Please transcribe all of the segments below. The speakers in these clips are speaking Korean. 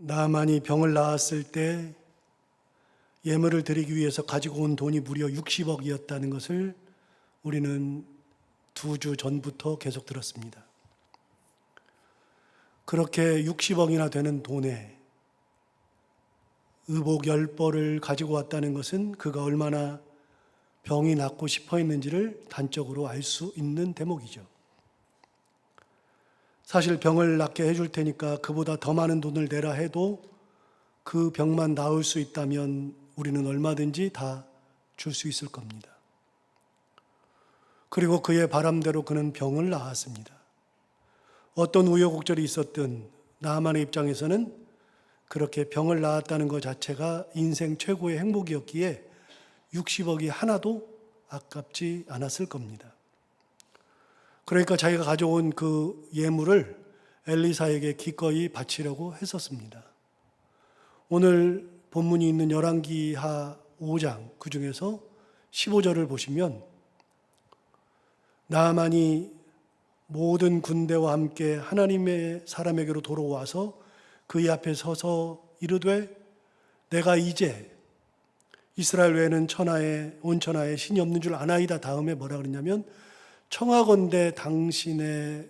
나만이 병을 나았을 때 예물을 드리기 위해서 가지고 온 돈이 무려 60억이었다는 것을 우리는 2주 전부터 계속 들었습니다. 그렇게 60억이나 되는 돈에 의복 10벌을 가지고 왔다는 것은 그가 얼마나 병이 낫고 싶어 했는지를 단적으로 알 수 있는 대목이죠. 사실 병을 낫게 해줄 테니까 그보다 더 많은 돈을 내라 해도 그 병만 나을 수 있다면 우리는 얼마든지 다 줄 수 있을 겁니다. 그리고 그의 바람대로 그는 병을 나았습니다. 어떤 우여곡절이 있었든 나아만의 입장에서는 그렇게 병을 나았다는 것 자체가 인생 최고의 행복이었기에 60억이 하나도 아깝지 않았을 겁니다. 그러니까 자기가 가져온 그 예물을 엘리사에게 기꺼이 바치려고 했었습니다. 오늘 본문이 있는 열왕기하 5장 그 중에서 15절을 보시면 나아만이 모든 군대와 함께 하나님의 사람에게로 돌아와서 그의 앞에 서서 이르되 내가 이제 이스라엘 외에는 온 천하에 신이 없는 줄 아나이다. 다음에 뭐라 그랬냐면 청하건대 당신의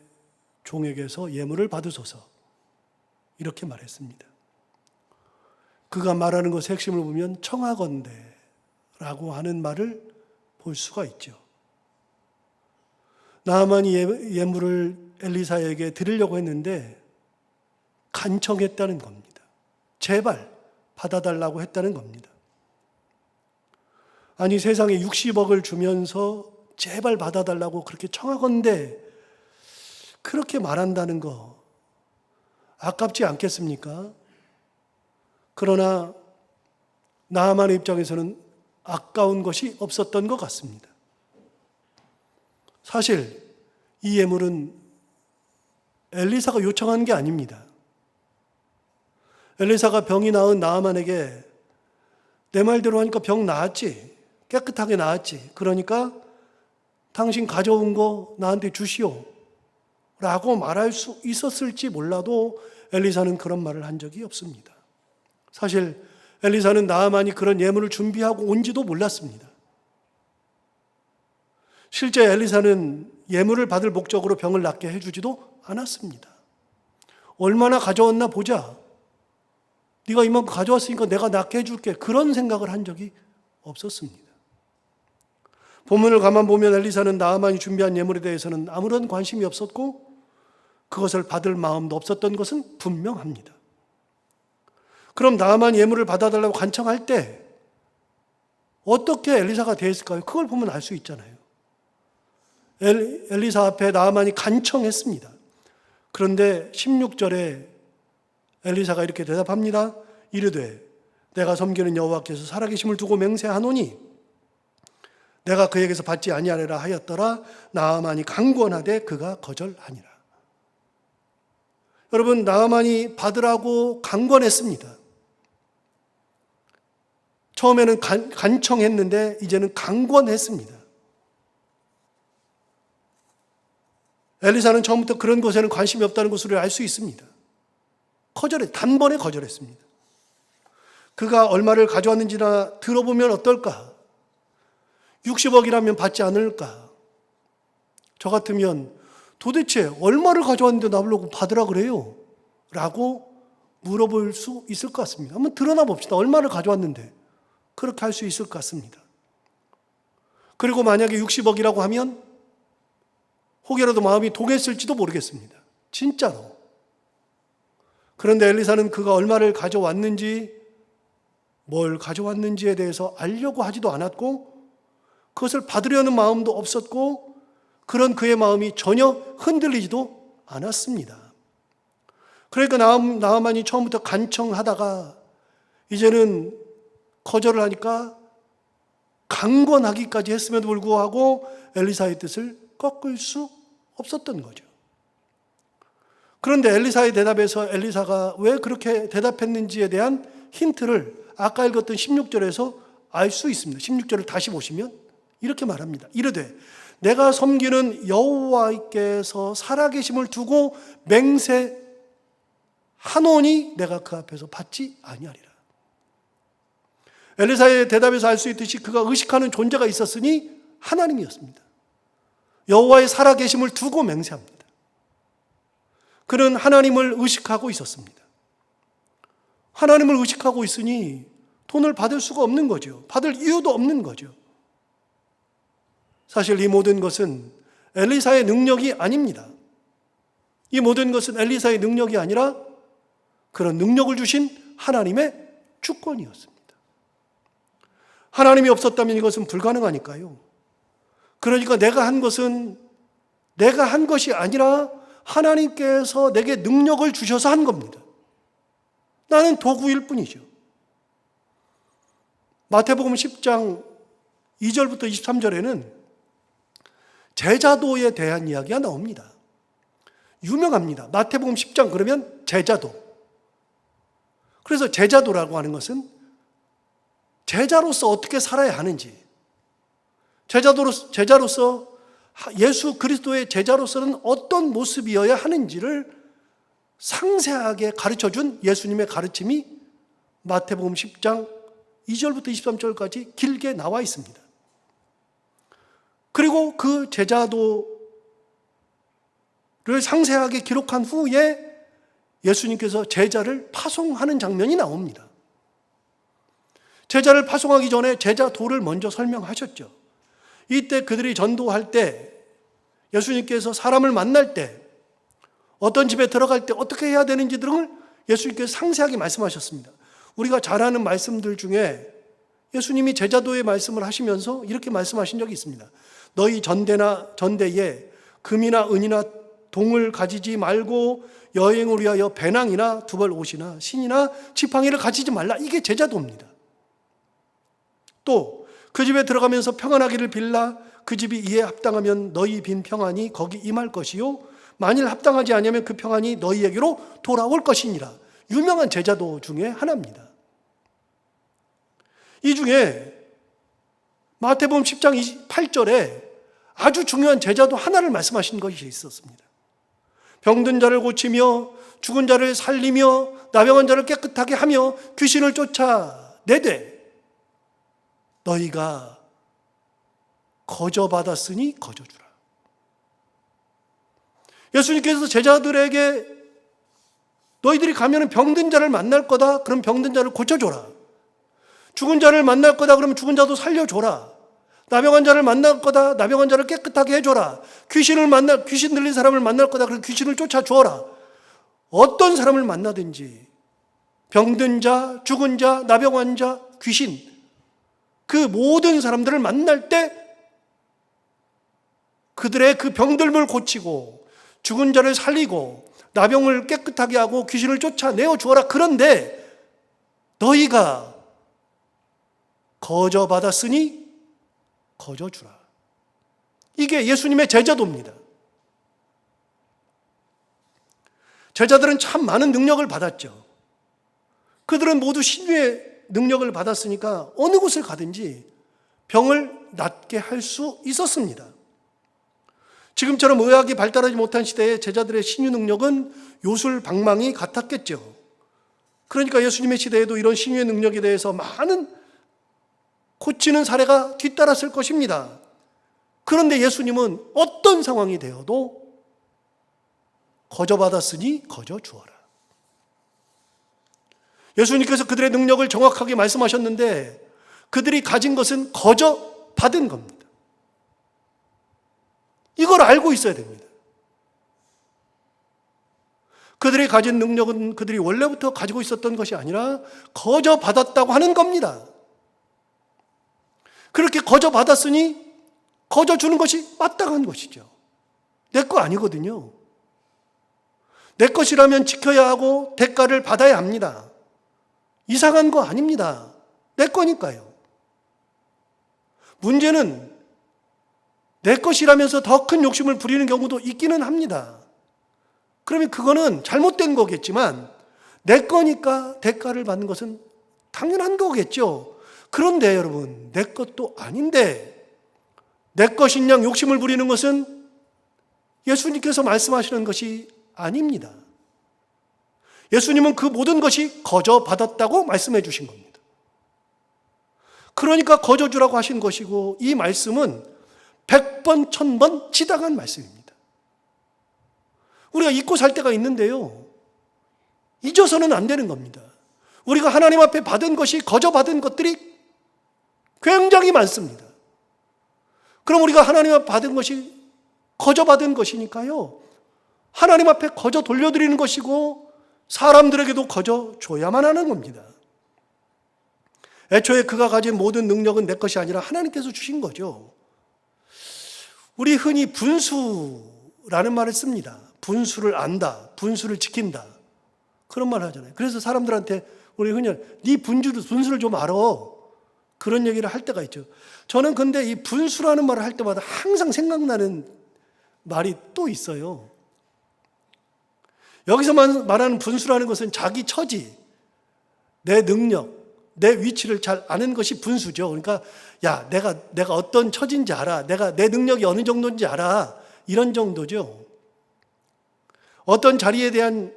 종에게서 예물을 받으소서 이렇게 말했습니다. 그가 말하는 것의 핵심을 보면 청하건대라고 하는 말을 볼 수가 있죠. 나아만이 예물을 엘리사에게 드리려고 했는데 간청했다는 겁니다. 제발 받아달라고 했다는 겁니다. 아니 세상에 60억을 주면서 제발 받아달라고 그렇게 청하건대 그렇게 말한다는 거 아깝지 않겠습니까? 그러나 나아만의 입장에서는 아까운 것이 없었던 것 같습니다. 사실 이 예물은 엘리사가 요청한 게 아닙니다. 엘리사가 병이 나은 나아만에게 내 말대로 하니까 병 나았지, 깨끗하게 나았지, 그러니까 당신 가져온 거 나한테 주시오 라고 말할 수 있었을지 몰라도 엘리사는 그런 말을 한 적이 없습니다. 사실 엘리사는 나아만이 그런 예물을 준비하고 온지도 몰랐습니다. 실제 엘리사는 예물을 받을 목적으로 병을 낫게 해주지도 않았습니다. 얼마나 가져왔나 보자. 네가 이만큼 가져왔으니까 내가 낫게 해줄게. 그런 생각을 한 적이 없었습니다. 본문을 가만 보면 엘리사는 나아만이 준비한 예물에 대해서는 아무런 관심이 없었고 그것을 받을 마음도 없었던 것은 분명합니다. 그럼 나아만이 예물을 받아달라고 간청할 때 어떻게 엘리사가 대했을까요? 그걸 보면 알 수 있잖아요. 엘리사 앞에 나아만이 간청했습니다. 그런데 16절에 엘리사가 이렇게 대답합니다. 이르되 내가 섬기는 여호와께서 살아계심을 두고 맹세하노니 내가 그에게서 받지 아니하리라 하였더라. 나아만이 강권하되 그가 거절하니라. 여러분, 나아만이 받으라고 강권했습니다. 처음에는 간청했는데 이제는 강권했습니다. 엘리사는 처음부터 그런 것에는 관심이 없다는 것으로 알 수 있습니다. 단번에 거절했습니다. 그가 얼마를 가져왔는지나 들어보면 어떨까? 60억이라면 받지 않을까? 저 같으면 도대체 얼마를 가져왔는데 나보고 받으라 그래요? 라고 물어볼 수 있을 것 같습니다. 한번 드러나 봅시다. 얼마를 가져왔는데? 그렇게 할 수 있을 것 같습니다. 그리고 만약에 60억이라고 하면 혹여라도 마음이 동했을지도 모르겠습니다. 진짜로. 그런데 엘리사는 그가 얼마를 가져왔는지, 뭘 가져왔는지에 대해서 알려고 하지도 않았고 그것을 받으려는 마음도 없었고 그런 그의 마음이 전혀 흔들리지도 않았습니다. 그러니까 나아만이 처음부터 간청하다가 이제는 거절을 하니까 강권하기까지 했음에도 불구하고 엘리사의 뜻을 꺾을 수 없었던 거죠. 그런데 엘리사의 대답에서 엘리사가 왜 그렇게 대답했는지에 대한 힌트를 아까 읽었던 16절에서 알 수 있습니다. 16절을 다시 보시면 이렇게 말합니다. 이르되 내가 섬기는 여호와께서 살아계심을 두고 맹세하노니 한 원이 내가 그 앞에서 받지 아니하리라. 엘리사의 대답에서 알 수 있듯이 그가 의식하는 존재가 있었으니 하나님이었습니다. 여호와의 살아계심을 두고 맹세합니다. 그는 하나님을 의식하고 있었습니다. 하나님을 의식하고 있으니 돈을 받을 수가 없는 거죠. 받을 이유도 없는 거죠. 사실 이 모든 것은 엘리사의 능력이 아닙니다. 이 모든 것은 엘리사의 능력이 아니라 그런 능력을 주신 하나님의 주권이었습니다. 하나님이 없었다면 이것은 불가능하니까요. 그러니까 내가 한 것은 내가 한 것이 아니라 하나님께서 내게 능력을 주셔서 한 겁니다. 나는 도구일 뿐이죠. 마태복음 10장 2절부터 23절에는 제자도에 대한 이야기가 나옵니다. 유명합니다. 마태복음 10장 그러면 제자도. 그래서 제자도라고 하는 것은 제자로서 어떻게 살아야 하는지, 제자로서 예수 그리스도의 제자로서는 어떤 모습이어야 하는지를 상세하게 가르쳐준 예수님의 가르침이 마태복음 10장 2절부터 23절까지 길게 나와 있습니다. 그리고 그 제자도를 상세하게 기록한 후에 예수님께서 제자를 파송하는 장면이 나옵니다. 제자를 파송하기 전에 제자도를 먼저 설명하셨죠. 이때 그들이 전도할 때 예수님께서 사람을 만날 때 어떤 집에 들어갈 때 어떻게 해야 되는지 등을 예수님께서 상세하게 말씀하셨습니다. 우리가 잘 아는 말씀들 중에 예수님이 제자도의 말씀을 하시면서 이렇게 말씀하신 적이 있습니다. 너희 전대에 금이나 은이나 동을 가지지 말고 여행을 위하여 배낭이나 두벌 옷이나 신이나 지팡이를 가지지 말라. 이게 제자도입니다. 또 그 집에 들어가면서 평안하기를 빌라. 그 집이 이에 합당하면 너희 빈 평안이 거기 임할 것이요 만일 합당하지 아니하면 그 평안이 너희에게로 돌아올 것이니라. 유명한 제자도 중에 하나입니다. 이 중에 마태복음 10장 8절에 아주 중요한 제자도 하나를 말씀하신 것이 있었습니다. 병든 자를 고치며 죽은 자를 살리며 나병한 자를 깨끗하게 하며 귀신을 쫓아내되 너희가 거저받았으니 거저주라. 예수님께서 제자들에게 너희들이 가면 병든 자를 만날 거다. 그럼 병든 자를 고쳐줘라. 죽은 자를 만날 거다. 그러면 죽은 자도 살려줘라. 나병한 자를 만날 거다. 나병한 자를 깨끗하게 해줘라. 귀신 들린 사람을 만날 거다. 그럼 귀신을 쫓아주어라. 어떤 사람을 만나든지 병든 자, 죽은 자, 나병한 자, 귀신 그 모든 사람들을 만날 때 그들의 그 병들을 고치고 죽은 자를 살리고 나병을 깨끗하게 하고 귀신을 쫓아내어 주어라. 그런데 너희가 거저받았으니 거저주라. 이게 예수님의 제자도입니다. 제자들은 참 많은 능력을 받았죠. 그들은 모두 신유의 능력을 받았으니까 어느 곳을 가든지 병을 낫게 할 수 있었습니다. 지금처럼 의학이 발달하지 못한 시대에 제자들의 신유 능력은 요술방망이 같았겠죠. 그러니까 예수님의 시대에도 이런 신유의 능력에 대해서 많은 고치는 사례가 뒤따랐을 것입니다. 그런데 예수님은 어떤 상황이 되어도 거저받았으니 거저주어라. 예수님께서 그들의 능력을 정확하게 말씀하셨는데 그들이 가진 것은 거저받은 겁니다. 이걸 알고 있어야 됩니다. 그들이 가진 능력은 그들이 원래부터 가지고 있었던 것이 아니라 거저받았다고 하는 겁니다. 그렇게 거저받았으니 거저주는 것이 마땅한 것이죠. 내 거 아니거든요. 내 것이라면 지켜야 하고 대가를 받아야 합니다. 이상한 거 아닙니다. 내 거니까요. 문제는 내 것이라면서 더 큰 욕심을 부리는 경우도 있기는 합니다. 그러면 그거는 잘못된 거겠지만 내 거니까 대가를 받는 것은 당연한 거겠죠. 그런데 여러분, 내 것도 아닌데 내 것인 양 욕심을 부리는 것은 예수님께서 말씀하시는 것이 아닙니다. 예수님은 그 모든 것이 거저 받았다고 말씀해 주신 겁니다. 그러니까 거저 주라고 하신 것이고, 이 말씀은 100번, 1000번 지당한 말씀입니다. 우리가 잊고 살 때가 있는데요, 잊어서는 안 되는 겁니다. 우리가 하나님 앞에 받은 것이 거저 받은 것들이 굉장히 많습니다. 그럼 우리가 하나님 앞에 받은 것이 거저 받은 것이니까요, 하나님 앞에 거저 돌려드리는 것이고 사람들에게도 거저 줘야만 하는 겁니다. 애초에 그가 가진 모든 능력은 내 것이 아니라 하나님께서 주신 거죠. 우리 흔히 분수라는 말을 씁니다. 분수를 안다, 분수를 지킨다, 그런 말 하잖아요. 그래서 사람들한테 우리 흔히 네 분수를 좀 알아, 그런 얘기를 할 때가 있죠. 저는 근데 이 분수라는 말을 할 때마다 항상 생각나는 말이 또 있어요. 여기서 말하는 분수라는 것은 자기 처지, 내 능력, 내 위치를 잘 아는 것이 분수죠. 그러니까 야, 내가 어떤 처지인지 알아, 내 능력이 어느 정도인지 알아, 이런 정도죠. 어떤 자리에 대한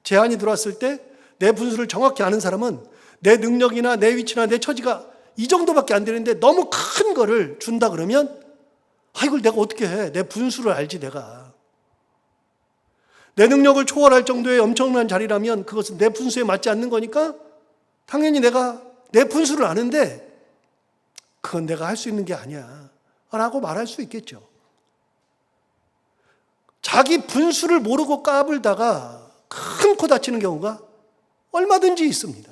제안이 들어왔을 때 내 분수를 정확히 아는 사람은 내 능력이나 내 위치나 내 처지가 이 정도밖에 안 되는데 너무 큰 거를 준다 그러면, 이걸 내가 어떻게 해, 내 분수를 알지. 내가 내 능력을 초월할 정도의 엄청난 자리라면 그것은 내 분수에 맞지 않는 거니까 당연히 내가 내 분수를 아는데 그건 내가 할 수 있는 게 아니야 라고 말할 수 있겠죠. 자기 분수를 모르고 까불다가 큰 코 다치는 경우가 얼마든지 있습니다.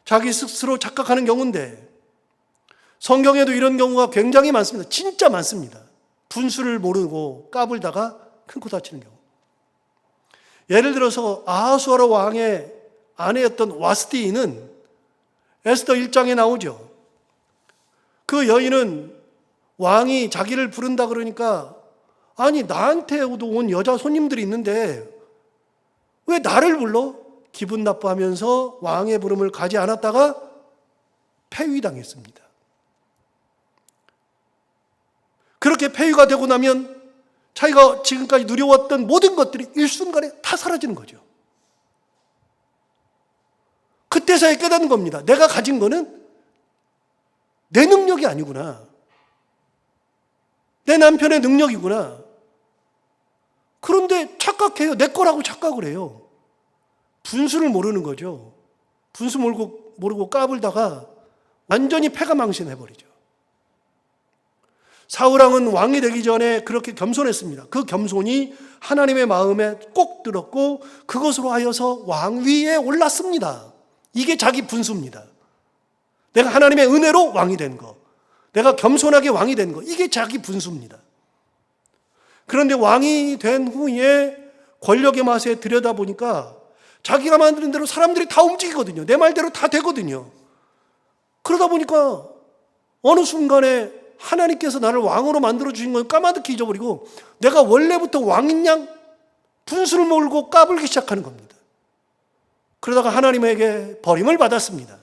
자기 스스로 착각하는 경우인데, 성경에도 이런 경우가 굉장히 많습니다. 진짜 많습니다. 분수를 모르고 까불다가 큰 코 다치는 경우. 예를 들어서 아하수아로 왕의 아내였던 와스티는 에스더 1장에 나오죠. 그 여인은 왕이 자기를 부른다 그러니까, 아니 나한테도 온 여자 손님들이 있는데 왜 나를 불러? 기분 나빠하면서 왕의 부름을 가지 않았다가 폐위당했습니다. 그렇게 폐위가 되고 나면 자기가 지금까지 누려왔던 모든 것들이 일순간에 다 사라지는 거죠. 그때서야 깨닫는 겁니다. 내가 가진 거는 내 능력이 아니구나, 내 남편의 능력이구나. 그런데 착각해요. 내 거라고 착각을 해요. 분수를 모르는 거죠. 분수 모르고 까불다가 완전히 패가 망신해버리죠. 사울왕은 왕이 되기 전에 그렇게 겸손했습니다. 그 겸손이 하나님의 마음에 꼭 들었고 그것으로 하여서 왕위에 올랐습니다. 이게 자기 분수입니다. 내가 하나님의 은혜로 왕이 된 거, 내가 겸손하게 왕이 된 거, 이게 자기 분수입니다. 그런데 왕이 된 후에 권력의 맛에 들여다보니까 자기가 만드는 대로 사람들이 다 움직이거든요. 내 말대로 다 되거든요. 그러다 보니까 어느 순간에 하나님께서 나를 왕으로 만들어주신 걸 까마득히 잊어버리고 내가 원래부터 왕인 양 분수를 몰고 까불기 시작하는 겁니다. 그러다가 하나님에게 버림을 받았습니다.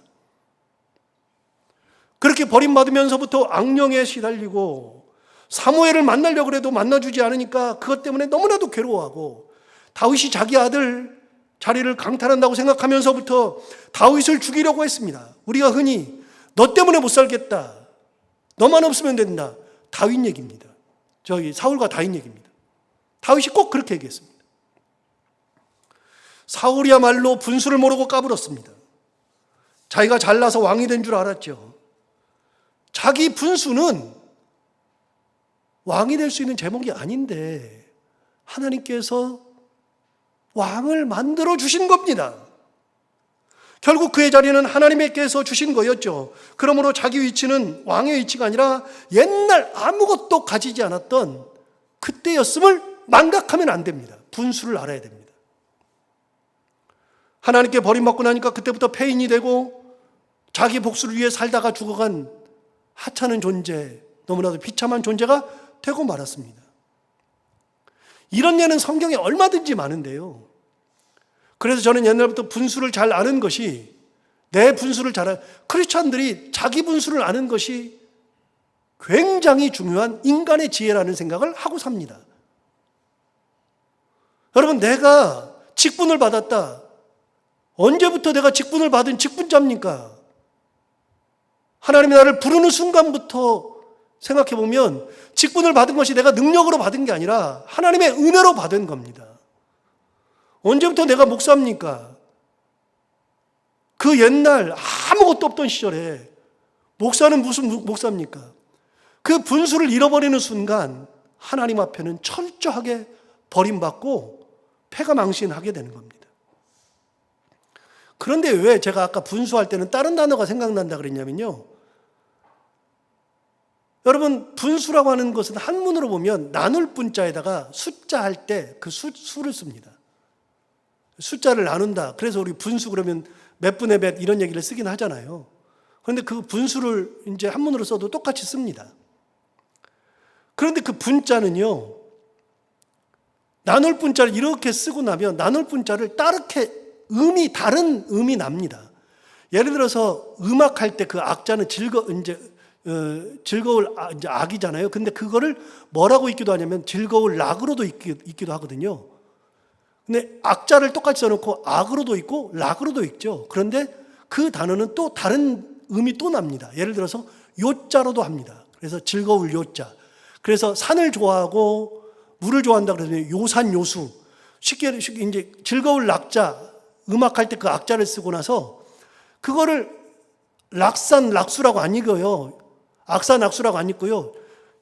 그렇게 버림받으면서부터 악령에 시달리고 사무엘을 만나려고 해도 만나주지 않으니까 그것 때문에 너무나도 괴로워하고, 다윗이 자기 아들 자리를 강탈한다고 생각하면서부터 다윗을 죽이려고 했습니다. 우리가 흔히 너 때문에 못 살겠다, 너만 없으면 된다, 다윗 얘기입니다. 사울과 다윗 얘기입니다. 다윗이 꼭 그렇게 얘기했습니다. 사울이야말로 분수를 모르고 까불었습니다. 자기가 잘나서 왕이 된 줄 알았죠. 자기 분수는 왕이 될 수 있는 제목이 아닌데 하나님께서 왕을 만들어 주신 겁니다. 결국 그의 자리는 하나님께서 주신 거였죠. 그러므로 자기 위치는 왕의 위치가 아니라 옛날 아무것도 가지지 않았던 그때였음을 망각하면 안 됩니다. 분수를 알아야 됩니다. 하나님께 버림받고 나니까 그때부터 폐인이 되고 자기 복수를 위해 살다가 죽어간 하찮은 존재, 너무나도 비참한 존재가 되고 말았습니다. 이런 예는 성경에 얼마든지 많은데요. 그래서 저는 옛날부터 분수를 잘 아는 것이, 내 분수를 잘 아는, 크리스찬들이 자기 분수를 아는 것이 굉장히 중요한 인간의 지혜라는 생각을 하고 삽니다. 여러분, 내가 직분을 받았다. 언제부터 내가 직분을 받은 직분자입니까? 하나님이 나를 부르는 순간부터 생각해 보면 직분을 받은 것이 내가 능력으로 받은 게 아니라 하나님의 은혜로 받은 겁니다. 언제부터 내가 목사입니까? 그 옛날 아무것도 없던 시절에 목사는 무슨 목사입니까? 그 분수를 잃어버리는 순간 하나님 앞에는 철저하게 버림받고 패가망신하게 되는 겁니다. 그런데 왜 제가 아까 분수할 때는 다른 단어가 생각난다 그랬냐면요. 여러분, 분수라고 하는 것은 한문으로 보면 나눌 분자에다가 숫자 할 때 그 수를 씁니다. 숫자를 나눈다. 그래서 우리 분수 그러면 몇 분의 몇 이런 얘기를 쓰긴 하잖아요. 그런데 그 분수를 이제 한문으로 써도 똑같이 씁니다. 그런데 그 분자는요, 나눌 분자를 이렇게 쓰고 나면 나눌 분자를 다르게 다른 음이 납니다. 예를 들어서 음악할 때 그 악자는 즐거울 이제 악이잖아요. 근데 그거를 뭐라고 읽기도 하냐면 즐거울 락으로도 읽기도 하거든요. 근데 악자를 똑같이 써놓고 악으로도 읽고 락으로도 읽죠. 그런데 그 단어는 또 다른 음이 또 납니다. 예를 들어서 요자로도 합니다. 그래서 즐거울 요자. 그래서 산을 좋아하고 물을 좋아한다 그러면 요산 요수. 쉽게 이제 즐거울 락자, 음악할 때 그 악자를 쓰고 나서 그거를 락산 락수라고 안 읽어요. 악산 악수라고 안 읽고요.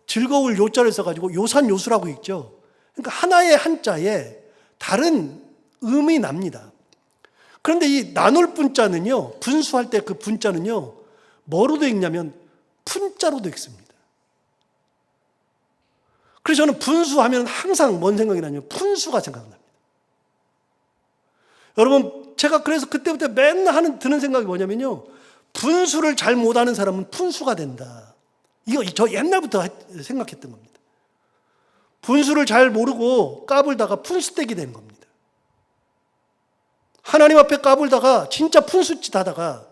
즐거울 요자를 써가지고 요산 요수라고 읽죠. 그러니까 하나의 한자에 다른 음이 납니다. 그런데 이 나눌 분자는요, 분수할 때 그 분자는요, 뭐로도 읽냐면 푼자로도 읽습니다. 그래서 저는 분수하면 항상 뭔 생각이 나냐면 푼수가 생각납니다. 여러분, 제가 그래서 그때부터 맨날 드는 생각이 뭐냐면요, 분수를 잘 못하는 사람은 푼수가 된다. 이거 저 옛날부터 생각했던 겁니다. 분수를 잘 모르고 까불다가 푼수떼기 되는 겁니다. 하나님 앞에 까불다가 진짜 푼수짓 하다가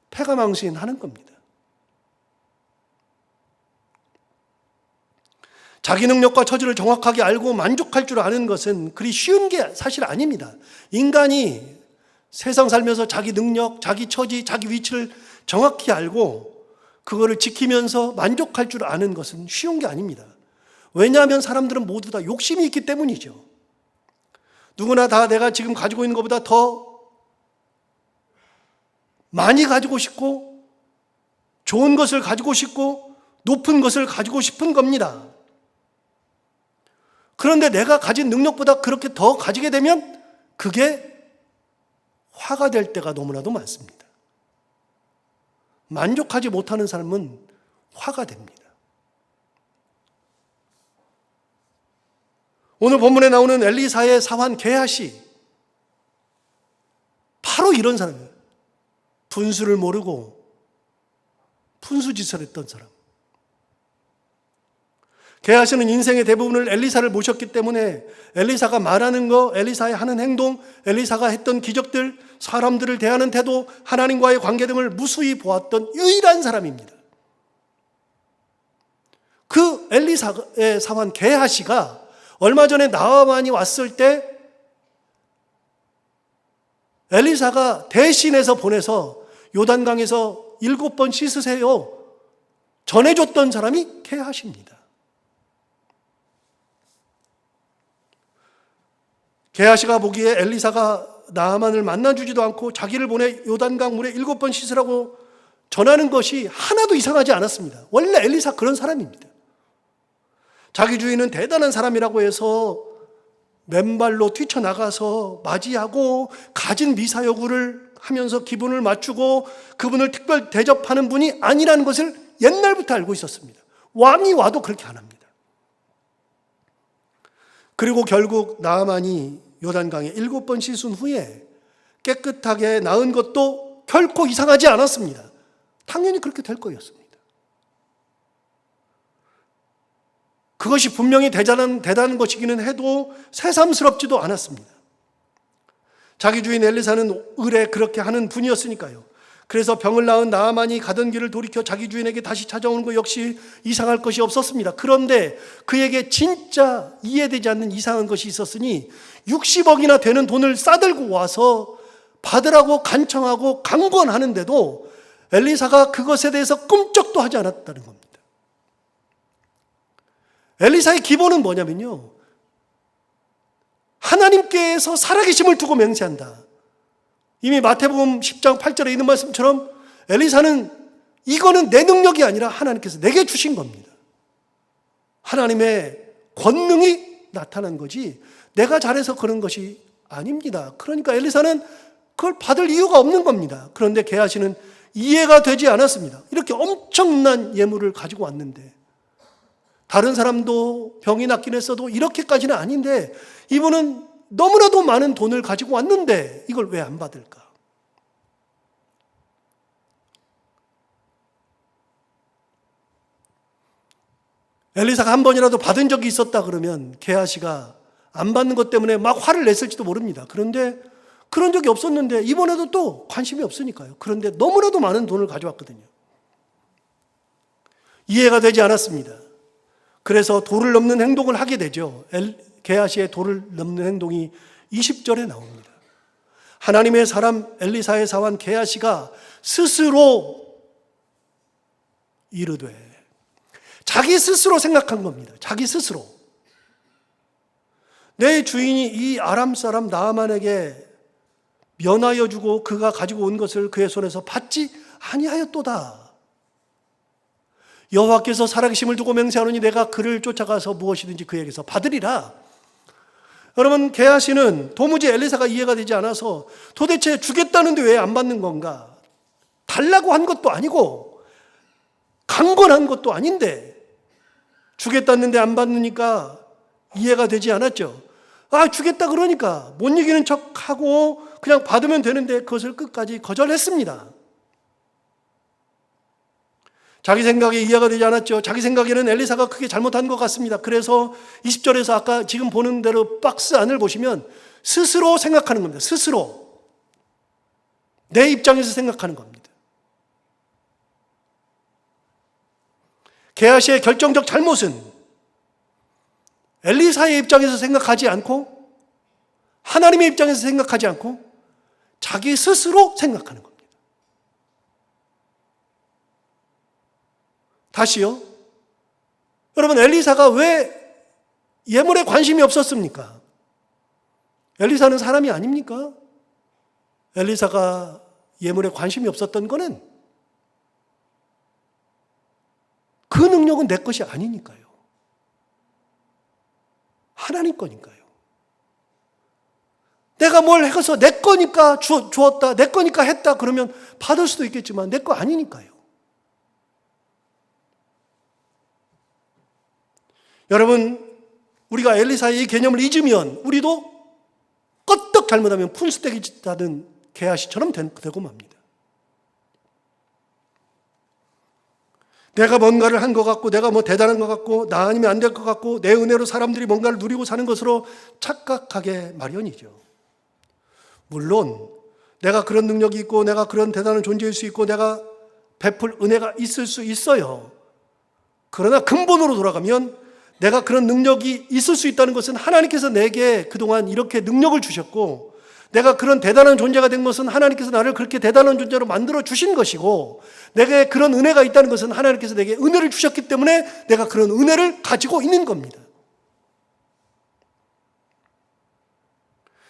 패가망신하는 겁니다. 자기 능력과 처지를 정확하게 알고 만족할 줄 아는 것은 그리 쉬운 게 사실 아닙니다. 인간이 세상 살면서 자기 능력, 자기 처지, 자기 위치를 정확히 알고 그거를 지키면서 만족할 줄 아는 것은 쉬운 게 아닙니다. 왜냐하면 사람들은 모두 다 욕심이 있기 때문이죠. 누구나 다 내가 지금 가지고 있는 것보다 더 많이 가지고 싶고 좋은 것을 가지고 싶고 높은 것을 가지고 싶은 겁니다. 그런데 내가 가진 능력보다 그렇게 더 가지게 되면 그게 화가 될 때가 너무나도 많습니다. 만족하지 못하는 삶은 화가 됩니다. 오늘 본문에 나오는 엘리사의 사환 게하시, 바로 이런 사람이에요. 분수를 모르고 푼수짓을 했던 사람. 게하시는 인생의 대부분을 엘리사를 모셨기 때문에 엘리사가 말하는 거, 엘리사의 하는 행동, 엘리사가 했던 기적들, 사람들을 대하는 태도, 하나님과의 관계 등을 무수히 보았던 유일한 사람입니다. 그 엘리사의 사환 게하시가 얼마 전에 나아만이 왔을 때 엘리사가 대신해서 보내서 요단강에서 7번 씻으세요 전해줬던 사람이 게하시입니다. 게하시가 보기에 엘리사가 나아만을 만나주지도 않고 자기를 보내 요단강 물에 7번 씻으라고 전하는 것이 하나도 이상하지 않았습니다. 원래 엘리사 그런 사람입니다. 자기 주인은 대단한 사람이라고 해서 맨발로 뛰쳐나가서 맞이하고 가진 미사여구를 하면서 기분을 맞추고 그분을 특별 대접하는 분이 아니라는 것을 옛날부터 알고 있었습니다. 왕이 와도 그렇게 안 합니다. 그리고 결국 나아만이 요단강에 7번 씻은 후에 깨끗하게 나은 것도 결코 이상하지 않았습니다. 당연히 그렇게 될 거였습니다. 그것이 분명히 대단한 것이기는 해도 새삼스럽지도 않았습니다. 자기 주인 엘리사는 을에 그렇게 하는 분이었으니까요. 그래서 병을 낳은 나아만이 가던 길을 돌이켜 자기 주인에게 다시 찾아오는 것 역시 이상할 것이 없었습니다. 그런데 그에게 진짜 이해되지 않는 이상한 것이 있었으니 60억이나 되는 돈을 싸들고 와서 받으라고 간청하고 강권하는데도 엘리사가 그것에 대해서 꿈쩍도 하지 않았다는 겁니다. 엘리사의 기본은 뭐냐면요, 하나님께서 살아계심을 두고 맹세한다. 이미 마태복음 10장 8절에 있는 말씀처럼 엘리사는 이거는 내 능력이 아니라 하나님께서 내게 주신 겁니다. 하나님의 권능이 나타난 거지 내가 잘해서 그런 것이 아닙니다. 그러니까 엘리사는 그걸 받을 이유가 없는 겁니다. 그런데 게하시는 이해가 되지 않았습니다. 이렇게 엄청난 예물을 가지고 왔는데, 다른 사람도 병이 낫긴 했어도 이렇게까지는 아닌데 이분은 너무나도 많은 돈을 가지고 왔는데 이걸 왜 안 받을까? 엘리사가 한 번이라도 받은 적이 있었다 그러면 게하시가 안 받는 것 때문에 막 화를 냈을지도 모릅니다. 그런데 그런 적이 없었는데 이번에도 또 관심이 없으니까요. 그런데 너무나도 많은 돈을 가져왔거든요. 이해가 되지 않았습니다. 그래서 도를 넘는 행동을 하게 되죠. 게하시의 도를 넘는 행동이 20절에 나옵니다. 하나님의 사람 엘리사의 사환 게하시가 스스로 이르되, 자기 스스로 생각한 겁니다. 자기 스스로. 내 주인이 이 아람 사람 나아만에게 면하여 주고 그가 가지고 온 것을 그의 손에서 받지 아니하였도다. 여호와께서 살아계심을 두고 맹세하노니 내가 그를 쫓아가서 무엇이든지 그에게서 받으리라. 여러분, 게하시는 도무지 엘리사가 이해가 되지 않아서 도대체 주겠다는데 왜 안 받는 건가? 달라고 한 것도 아니고 강권한 것도 아닌데 주겠다는데 안 받으니까 이해가 되지 않았죠. 아, 주겠다 그러니까 못 이기는 척하고 그냥 받으면 되는데 그것을 끝까지 거절했습니다. 자기 생각에 이해가 되지 않았죠. 자기 생각에는 엘리사가 크게 잘못한 것 같습니다. 그래서 20절에서 아까 지금 보는 대로 박스 안을 보시면 스스로 생각하는 겁니다. 스스로. 내 입장에서 생각하는 겁니다. 게하시의 결정적 잘못은 엘리사의 입장에서 생각하지 않고 하나님의 입장에서 생각하지 않고 자기 스스로 생각하는 겁니다. 다시요. 여러분, 엘리사가 왜 예물에 관심이 없었습니까? 엘리사는 사람이 아닙니까? 엘리사가 예물에 관심이 없었던 거는 그 능력은 내 것이 아니니까요. 하나님 거니까요. 내가 뭘 해서 내 거니까 주었다, 내 거니까 했다 그러면 받을 수도 있겠지만 내 거 아니니까요. 여러분, 우리가 엘리사의 이 개념을 잊으면 우리도 껐떡 잘못하면 풀스테기 짓하는 게하시처럼 되고 맙니다. 내가 뭔가를 한 것 같고 내가 뭐 대단한 것 같고 나 아니면 안 될 것 같고 내 은혜로 사람들이 뭔가를 누리고 사는 것으로 착각하게 마련이죠. 물론 내가 그런 능력이 있고 내가 그런 대단한 존재일 수 있고 내가 베풀 은혜가 있을 수 있어요. 그러나 근본으로 돌아가면 내가 그런 능력이 있을 수 있다는 것은 하나님께서 내게 그동안 이렇게 능력을 주셨고 내가 그런 대단한 존재가 된 것은 하나님께서 나를 그렇게 대단한 존재로 만들어 주신 것이고 내게 그런 은혜가 있다는 것은 하나님께서 내게 은혜를 주셨기 때문에 내가 그런 은혜를 가지고 있는 겁니다.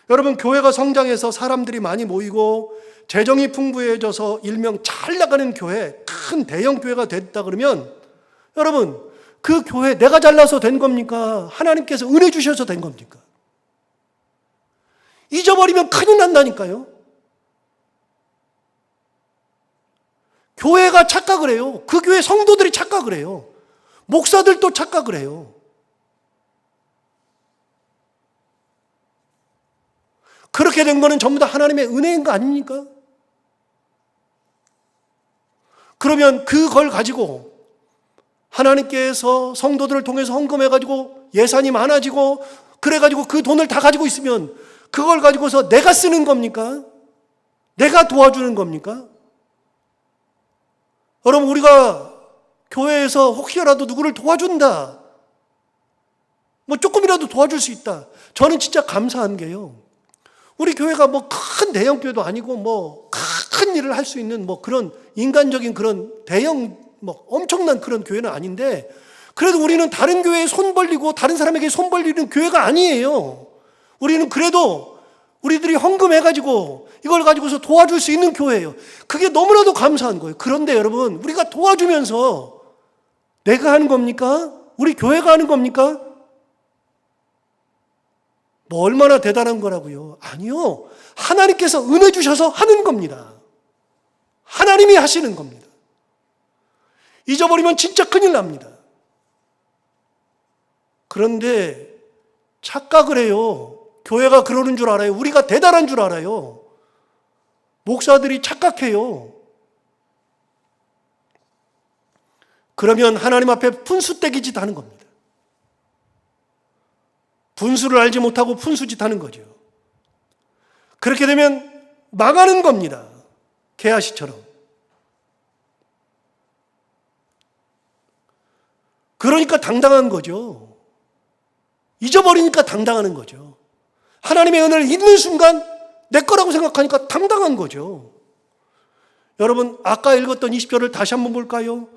여러분, 교회가 성장해서 사람들이 많이 모이고 재정이 풍부해져서 일명 잘 나가는 교회, 큰 대형 교회가 됐다 그러면 여러분, 그 교회 내가 잘나서 된 겁니까? 하나님께서 은혜 주셔서 된 겁니까? 잊어버리면 큰일 난다니까요. 교회가 착각을 해요. 그 교회 성도들이 착각을 해요. 목사들도 착각을 해요. 그렇게 된 거는 전부 다 하나님의 은혜인 거 아닙니까? 그러면 그걸 가지고 하나님께서 성도들을 통해서 헌금해가지고 예산이 많아지고 그래가지고 그 돈을 다 가지고 있으면 그걸 가지고서 내가 쓰는 겁니까? 내가 도와주는 겁니까? 여러분, 우리가 교회에서 혹시라도 누구를 도와준다, 뭐 조금이라도 도와줄 수 있다. 저는 진짜 감사한 게요, 우리 교회가 뭐 큰 대형 교회도 아니고 뭐 큰 일을 할 수 있는 뭐 그런 인간적인 그런 대형 뭐 엄청난 그런 교회는 아닌데, 그래도 우리는 다른 교회에 손 벌리고 다른 사람에게 손 벌리는 교회가 아니에요. 우리는 그래도 우리들이 헌금해가지고 이걸 가지고서 도와줄 수 있는 교회예요. 그게 너무나도 감사한 거예요. 그런데 여러분, 우리가 도와주면서 내가 하는 겁니까? 우리 교회가 하는 겁니까? 뭐 얼마나 대단한 거라고요? 아니요. 하나님께서 은혜 주셔서 하는 겁니다. 하나님이 하시는 겁니다. 잊어버리면 진짜 큰일 납니다. 그런데 착각을 해요. 교회가 그러는 줄 알아요. 우리가 대단한 줄 알아요. 목사들이 착각해요. 그러면 하나님 앞에 푼수떼기 짓 하는 겁니다. 분수를 알지 못하고 푼수짓 하는 거죠. 그렇게 되면 망하는 겁니다. 게하시처럼. 그러니까 당당한 거죠. 잊어버리니까 당당하는 거죠. 하나님의 은혜를 잊는 순간 내 거라고 생각하니까 당당한 거죠. 여러분, 아까 읽었던 20절을 다시 한번 볼까요?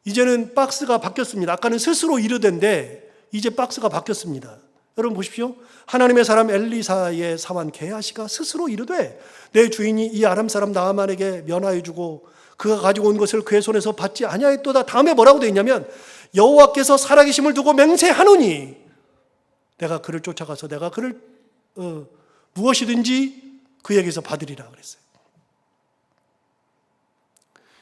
이제는 박스가 바뀌었습니다. 아까는 스스로 이르된데 이제 박스가 바뀌었습니다. 여러분 보십시오. 하나님의 사람 엘리사의 사환 게하시가 스스로 이르되 내 주인이 이 아람 사람 나아만에게 면하여 주고 그가 가지고 온 것을 그의 손에서 받지 아니하였도다. 다음에 뭐라고 되어 있냐면 여호와께서 살아계심을 두고 맹세하노니 내가 그를 쫓아가서 내가 그를 무엇이든지 그에게서 받으리라 그랬어요.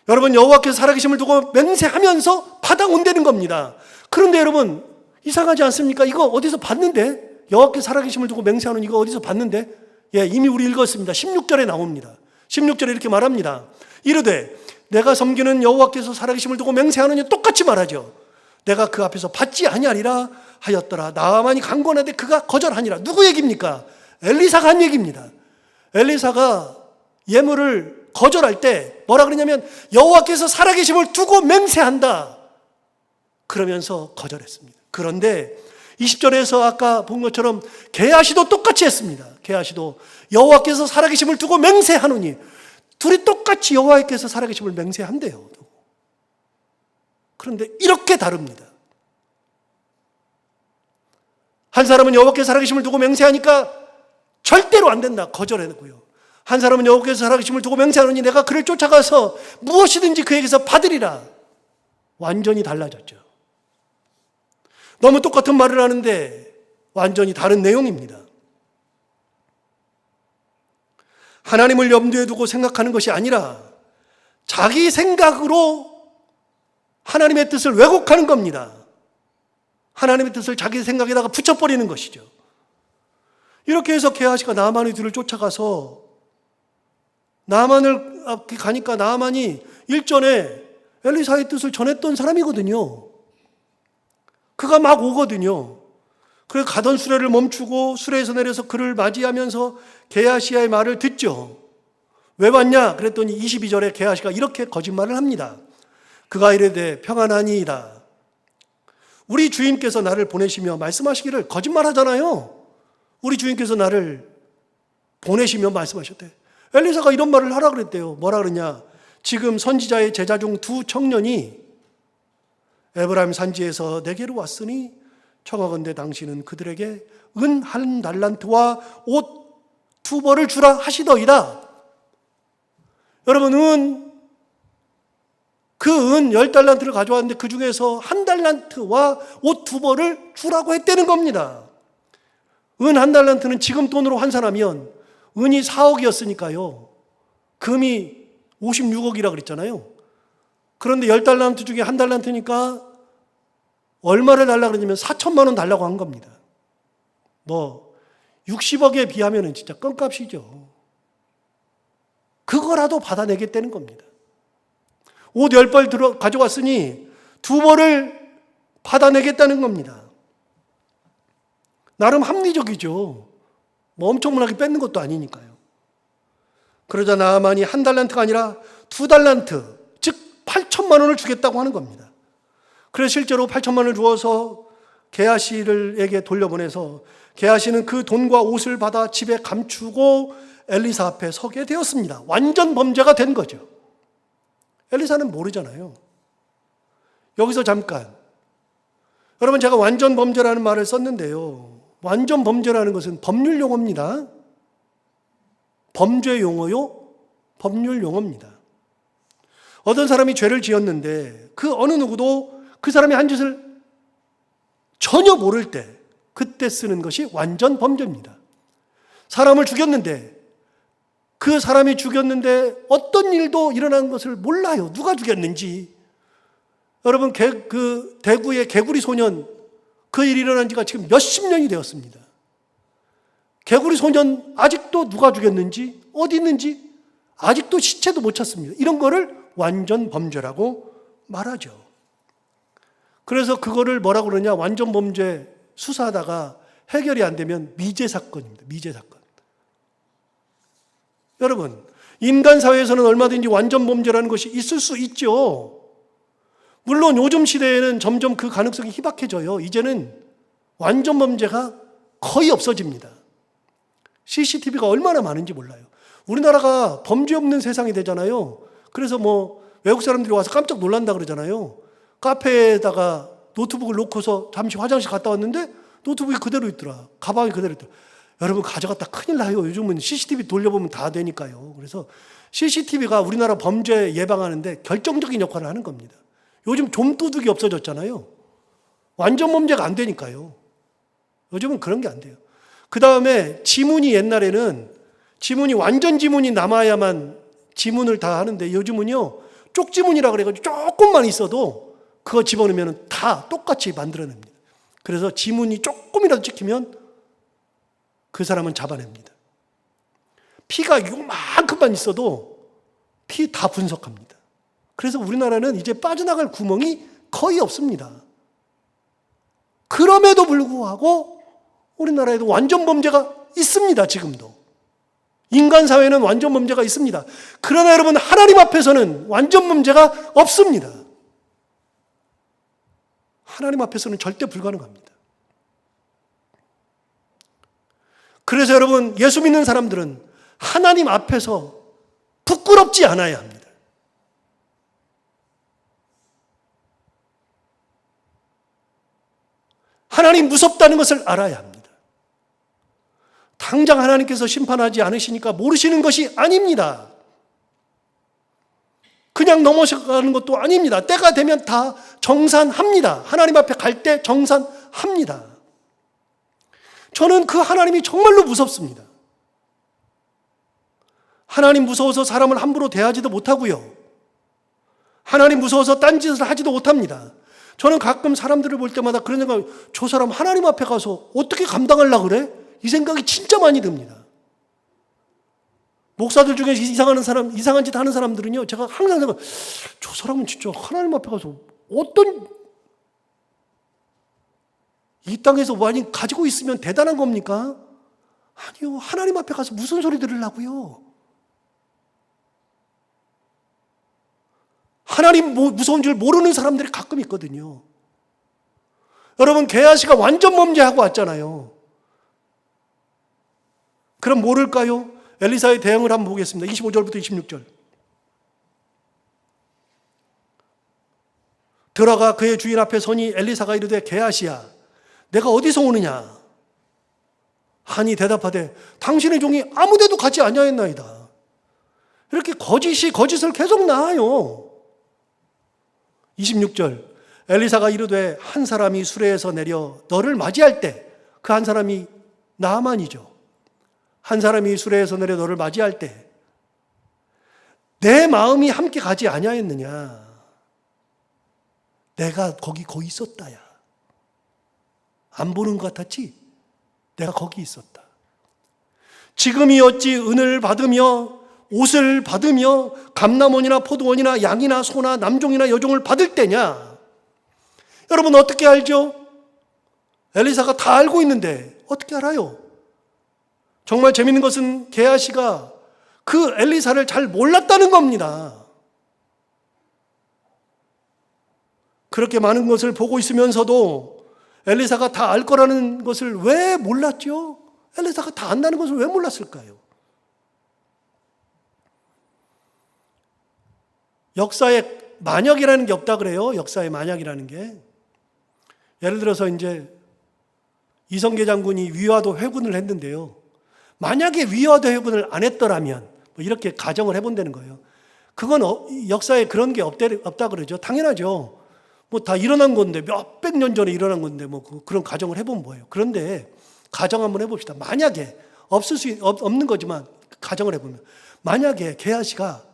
여러분, 여호와께서 살아계심을 두고 맹세하면서 받아온다는 겁니다. 그런데 여러분, 이상하지 않습니까? 이거 어디서 봤는데? 여호와께서 살아계심을 두고 맹세하는 이거 어디서 봤는데? 예, 이미 우리 읽었습니다. 16절에 나옵니다. 16절에 이렇게 말합니다. 이르되 내가 섬기는 여호와께서 살아계심을 두고 맹세하느니 똑같이 말하죠. 내가 그 앞에서 받지 아니하리라 하였더라. 나아만이 강권하되 그가 거절하니라. 누구 얘기입니까? 엘리사가 한 얘기입니다. 엘리사가 예물을 거절할 때 뭐라 그러냐면 여호와께서 살아계심을 두고 맹세한다. 그러면서 거절했습니다. 그런데 20절에서 아까 본 것처럼 게하시도 똑같이 했습니다. 게하시도 여호와께서 살아계심을 두고 맹세하노니 둘이 똑같이 여호와께서 살아계심을 맹세한대요. 그런데 이렇게 다릅니다. 한 사람은 여호와께서 살아계심을 두고 맹세하니까 절대로 안 된다. 거절했고요. 한 사람은 여호와께서 살아계심을 두고 맹세하노니 내가 그를 쫓아가서 무엇이든지 그에게서 받으리라. 완전히 달라졌죠. 너무 똑같은 말을 하는데 완전히 다른 내용입니다. 하나님을 염두에 두고 생각하는 것이 아니라 자기 생각으로 하나님의 뜻을 왜곡하는 겁니다. 하나님의 뜻을 자기 생각에다가 붙여버리는 것이죠. 이렇게 해서 게하시가 나아만의 뒤를 쫓아가서 나아만을 가니까 나아만이 일전에 엘리사의 뜻을 전했던 사람이거든요. 그가 막 오거든요. 그래서 가던 수레를 멈추고 수레에서 내려서 그를 맞이하면서 게하시의 말을 듣죠. 왜 왔냐? 그랬더니 22절에 게하시가 이렇게 거짓말을 합니다. 그가 이르되 평안하니이다. 우리 주인께서 나를 보내시며 말씀하시기를, 거짓말하잖아요. 우리 주인께서 나를 보내시며 말씀하셨대. 엘리사가 이런 말을 하라 그랬대요. 뭐라 그러냐? 지금 선지자의 제자 중 두 청년이 에브라임 산지에서 내게로 왔으니 청하건대 당신은 그들에게 은 한 달란트와 옷 두 벌을 주라 하시더이다. 여러분, 그 은 10달란트를 가져왔는데 그 중에서 한 달란트와 옷 두 벌을 주라고 했다는 겁니다. 은 한 달란트는 지금 돈으로 환산하면 은이 4억이었으니까요. 금이 56억이라 그랬잖아요. 그런데 10달란트 중에 한 달란트니까 얼마를 달라고 그러냐면 4천만 원 달라고 한 겁니다. 뭐 60억에 비하면 진짜 껌값이죠. 그거라도 받아내겠다는 겁니다. 옷 10벌 가져왔으니 두 벌을 받아내겠다는 겁니다. 나름 합리적이죠. 뭐 엄청나게 뺏는 것도 아니니까요. 그러자 나아만이 한 달란트가 아니라 2달란트, 즉 8천만 원을 주겠다고 하는 겁니다. 그래서 실제로 8천만 원을 주어서 게하시에게 돌려보내서 게하시는 그 돈과 옷을 받아 집에 감추고 엘리사 앞에 서게 되었습니다. 완전 범죄가 된 거죠. 엘리사는 모르잖아요. 여기서 잠깐, 여러분, 제가 완전 범죄라는 말을 썼는데요, 완전 범죄라는 것은 법률 용어입니다. 범죄 용어요, 법률 용어입니다. 어떤 사람이 죄를 지었는데 그 어느 누구도 그 사람이 한 짓을 전혀 모를 때, 그때 쓰는 것이 완전 범죄입니다. 사람을 죽였는데 그 사람이 죽였는데 어떤 일도 일어난 것을 몰라요. 누가 죽였는지. 여러분, 그 대구의 개구리 소년, 그 일이 일어난 지가 지금 몇십 년이 되었습니다. 개구리 소년 아직도 누가 죽였는지, 어디 있는지 아직도 시체도 못 찾습니다. 이런 거를 완전 범죄라고 말하죠. 그래서 그거를 뭐라고 그러냐, 완전 범죄 수사하다가 해결이 안 되면 미제 사건입니다. 미제 사건. 여러분, 인간 사회에서는 얼마든지 완전 범죄라는 것이 있을 수 있죠. 물론 요즘 시대에는 점점 그 가능성이 희박해져요. 이제는 완전 범죄가 거의 없어집니다. CCTV가 얼마나 많은지 몰라요. 우리나라가 범죄 없는 세상이 되잖아요. 그래서 외국 사람들이 와서 깜짝 놀란다 그러잖아요. 카페에다가 노트북을 놓고서 잠시 화장실 갔다 왔는데 노트북이 그대로 있더라. 가방이 그대로 있더라. 여러분, 가져갔다 큰일 나요. 요즘은 CCTV 돌려보면 다 되니까요. 그래서 CCTV가 우리나라 범죄 예방하는데 결정적인 역할을 하는 겁니다. 요즘 좀도둑이 없어졌잖아요. 완전 범죄가 안 되니까요. 요즘은 그런 게 안 돼요. 그 다음에 지문이, 옛날에는 지문이, 완전 지문이 남아야만 지문을 다 하는데 요즘은요, 쪽지문이라 그래가지고 조금만 있어도 그거 집어넣으면 다 똑같이 만들어냅니다. 그래서 지문이 조금이라도 찍히면 그 사람은 잡아냅니다. 피가 요만큼만 있어도 피 다 분석합니다. 그래서 우리나라는 이제 빠져나갈 구멍이 거의 없습니다. 그럼에도 불구하고 우리나라에도 완전 범죄가 있습니다. 지금도. 인간 사회는 완전 범죄가 있습니다. 그러나 여러분, 하나님 앞에서는 완전 범죄가 없습니다. 하나님 앞에서는 절대 불가능합니다. 그래서 여러분, 예수 믿는 사람들은 하나님 앞에서 부끄럽지 않아야 합니다. 하나님 무섭다는 것을 알아야 합니다. 당장 하나님께서 심판하지 않으시니까 모르시는 것이 아닙니다. 그냥 넘어가는 것도 아닙니다. 때가 되면 다 정산합니다. 하나님 앞에 갈 때 정산합니다. 저는 그 하나님이 정말로 무섭습니다. 하나님 무서워서 사람을 함부로 대하지도 못하고요. 하나님 무서워서 딴짓을 하지도 못합니다. 저는 가끔 사람들을 볼 때마다 그런 생각이, 저 사람 하나님 앞에 가서 어떻게 감당하려고 그래? 이 생각이 진짜 많이 듭니다. 목사들 중에 이상한 짓 하는 사람들은요, 제가 항상 생각, 저 사람은 진짜 하나님 앞에 가서 어떤, 이 땅에서 많이 가지고 있으면 대단한 겁니까? 아니요, 하나님 앞에 가서 무슨 소리 들으려고요? 하나님 무서운 줄 모르는 사람들이 가끔 있거든요. 여러분, 게하시가 완전 범죄하고 왔잖아요. 그럼 모를까요? 엘리사의 대응을 한번 보겠습니다. 25절부터 26절. 들어가 그의 주인 앞에 서니 엘리사가 이르되, 게하시야, 내가 어디서 오느냐? 하니 대답하되, 당신의 종이 아무데도 가지 아니하였나이다. 이렇게 거짓을 계속 낳아요. 26절. 엘리사가 이르되, 한 사람이 수레에서 내려 너를 맞이할 때, 그 한 사람이 나아만이죠. 한 사람이 수레에서 내려 너를 맞이할 때 내 마음이 함께 가지 아니하였느냐? 내가 거기 있었다야. 안 보는 것 같았지? 내가 거기 있었다. 지금이 어찌 은을 받으며 옷을 받으며 감람원이나 포도원이나 양이나 소나 남종이나 여종을 받을 때냐? 여러분, 어떻게 알죠? 엘리사가 다 알고 있는데 어떻게 알아요? 정말 재밌는 것은 게하시가 그 엘리사를 잘 몰랐다는 겁니다. 그렇게 많은 것을 보고 있으면서도 엘리사가 다 알 거라는 것을 왜 몰랐죠? 엘리사가 다 안다는 것을 왜 몰랐을까요? 역사에 만약이라는 게 없다 그래요. 역사에 만약이라는 게. 예를 들어서 이제 이성계 장군이 위화도 회군을 했는데요. 만약에 위화도 회군을 안 했더라면 뭐 이렇게 가정을 해본다는 거예요. 그건 역사에 그런 게 없다 그러죠. 당연하죠. 뭐 다 일어난 건데 몇백 년 전에 일어난 건데 뭐 그런 가정을 해보면 뭐예요. 그런데 가정 한번 해봅시다. 만약에 없는 거지만 가정을 해보면 만약에 게하시가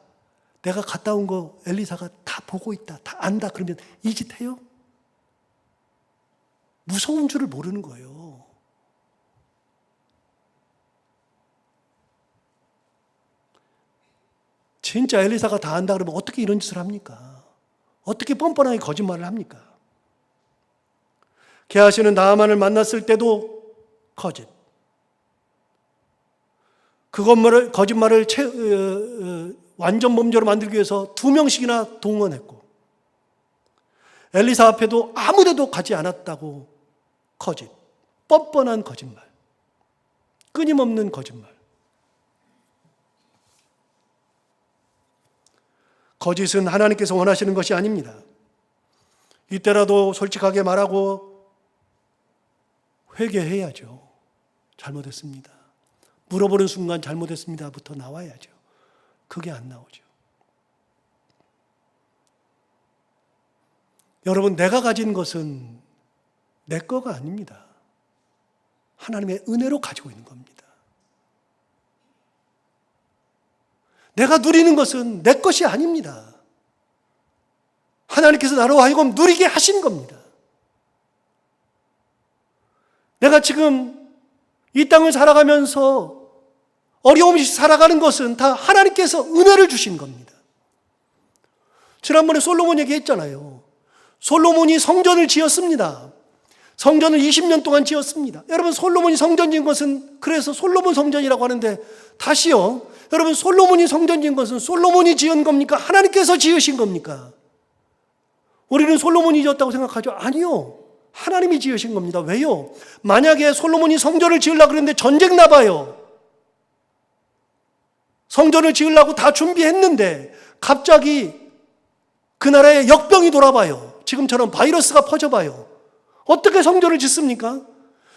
내가 갔다 온 거 엘리사가 다 보고 있다, 다 안다 그러면 이 짓 해요? 무서운 줄을 모르는 거예요. 진짜 엘리사가 다 안다 그러면 어떻게 이런 짓을 합니까? 어떻게 뻔뻔하게 거짓말을 합니까? 게하시는 나아만을 만났을 때도 거짓. 그 거짓말을 완전 범죄로 만들기 위해서 2명씩이나 동원했고 엘리사 앞에도 아무데도 가지 않았다고 거짓. 뻔뻔한 거짓말. 끊임없는 거짓말. 거짓은 하나님께서 원하시는 것이 아닙니다. 이때라도 솔직하게 말하고 회개해야죠. 잘못했습니다. 물어보는 순간 잘못했습니다부터 나와야죠. 그게 안 나오죠. 여러분, 내가 가진 것은 내 거가 아닙니다. 하나님의 은혜로 가지고 있는 겁니다. 내가 누리는 것은 내 것이 아닙니다. 하나님께서 나로 하여금 누리게 하신 겁니다. 내가 지금 이 땅을 살아가면서 어려움 없이 살아가는 것은 다 하나님께서 은혜를 주신 겁니다. 지난번에 솔로몬 얘기했잖아요. 솔로몬이 성전을 지었습니다. 성전을 20년 동안 지었습니다. 여러분, 솔로몬이 성전 지은 것은 그래서 솔로몬 성전이라고 하는데 다시요. 여러분, 솔로몬이 성전 지은 것은 솔로몬이 지은 겁니까? 하나님께서 지으신 겁니까? 우리는 솔로몬이 지었다고 생각하죠. 아니요. 하나님이 지으신 겁니다. 왜요? 만약에 솔로몬이 성전을 지으려고 그랬는데 전쟁 나봐요. 성전을 지으려고 다 준비했는데 갑자기 그 나라에 역병이 돌아봐요. 지금처럼 바이러스가 퍼져봐요. 어떻게 성전을 짓습니까?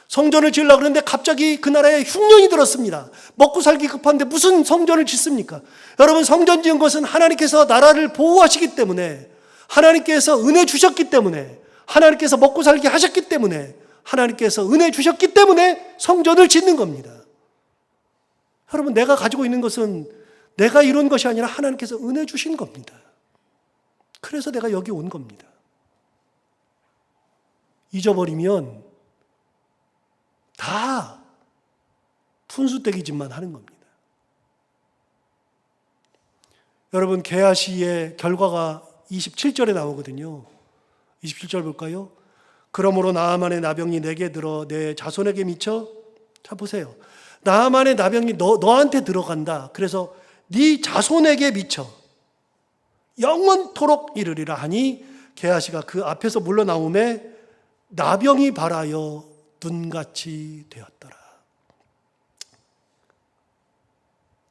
성전을 지으려고 그러는데 갑자기 그 나라에 흉년이 들었습니다. 먹고 살기 급한데 무슨 성전을 짓습니까? 여러분, 성전 지은 것은 하나님께서 나라를 보호하시기 때문에, 하나님께서 은혜 주셨기 때문에, 하나님께서 먹고 살게 하셨기 때문에, 하나님께서 은혜 주셨기 때문에 성전을 짓는 겁니다. 여러분, 내가 가지고 있는 것은 내가 이룬 것이 아니라 하나님께서 은혜 주신 겁니다. 그래서 내가 여기 온 겁니다. 잊어버리면 다 푼수떼기짓만 하는 겁니다. 여러분, 게하시의 결과가 27절에 나오거든요. 27절 볼까요? 그러므로 나아만의 나병이 내게 들어 내 자손에게 미쳐. 자, 보세요. 나아만의 나병이 너한테 들어간다. 그래서 네 자손에게 미쳐 영원토록 이르리라 하니 게하시가 그 앞에서 물러나오매 나병이 발하여 눈같이 되었더라.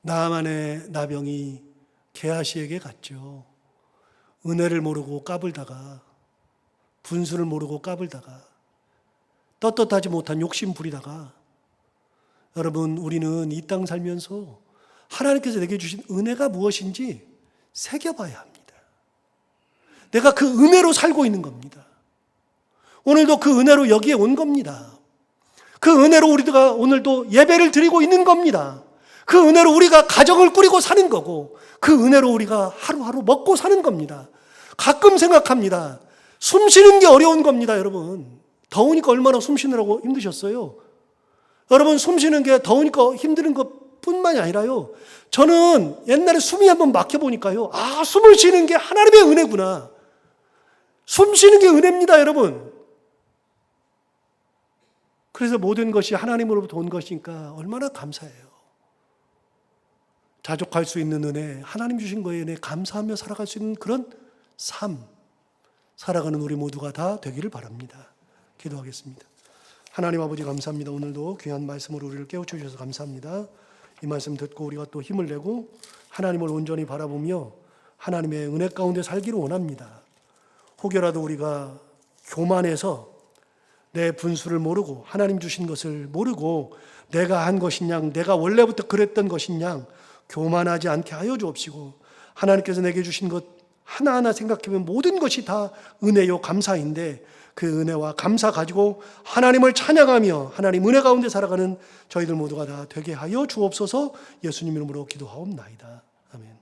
나아만의 나병이 게하시에게 갔죠. 은혜를 모르고 까불다가, 분수를 모르고 까불다가, 떳떳하지 못한 욕심 부리다가, 여러분, 우리는 이 땅 살면서 하나님께서 내게 주신 은혜가 무엇인지 새겨봐야 합니다. 내가 그 은혜로 살고 있는 겁니다. 오늘도 그 은혜로 여기에 온 겁니다. 그 은혜로 우리가 오늘도 예배를 드리고 있는 겁니다. 그 은혜로 우리가 가정을 꾸리고 사는 거고, 그 은혜로 우리가 하루하루 먹고 사는 겁니다. 가끔 생각합니다. 숨 쉬는 게 어려운 겁니다, 여러분. 더우니까 얼마나 숨 쉬느라고 힘드셨어요? 여러분, 숨 쉬는 게 더우니까 힘든 것 뿐만이 아니라요. 저는 옛날에 숨이 한번 막혀보니까요. 아, 숨을 쉬는 게 하나님의 은혜구나. 숨 쉬는 게 은혜입니다, 여러분. 그래서 모든 것이 하나님으로부터 온 것이니까 얼마나 감사해요. 자족할 수 있는 은혜, 하나님 주신 거에 은혜 감사하며 살아갈 수 있는 그런 삶, 살아가는 우리 모두가 다 되기를 바랍니다. 기도하겠습니다. 하나님 아버지 감사합니다. 오늘도 귀한 말씀으로 우리를 깨우쳐 주셔서 감사합니다. 이 말씀 듣고 우리가 또 힘을 내고 하나님을 온전히 바라보며 하나님의 은혜 가운데 살기를 원합니다. 혹여라도 우리가 교만해서 내 분수를 모르고 하나님 주신 것을 모르고 내가 한 것이냐, 내가 원래부터 그랬던 것이냐 교만하지 않게 하여 주옵시고, 하나님께서 내게 주신 것 하나하나 생각해보면 모든 것이 다 은혜요 감사인데 그 은혜와 감사 가지고 하나님을 찬양하며 하나님 은혜 가운데 살아가는 저희들 모두가 다 되게 하여 주옵소서. 예수님 이름으로 기도하옵나이다. 아멘.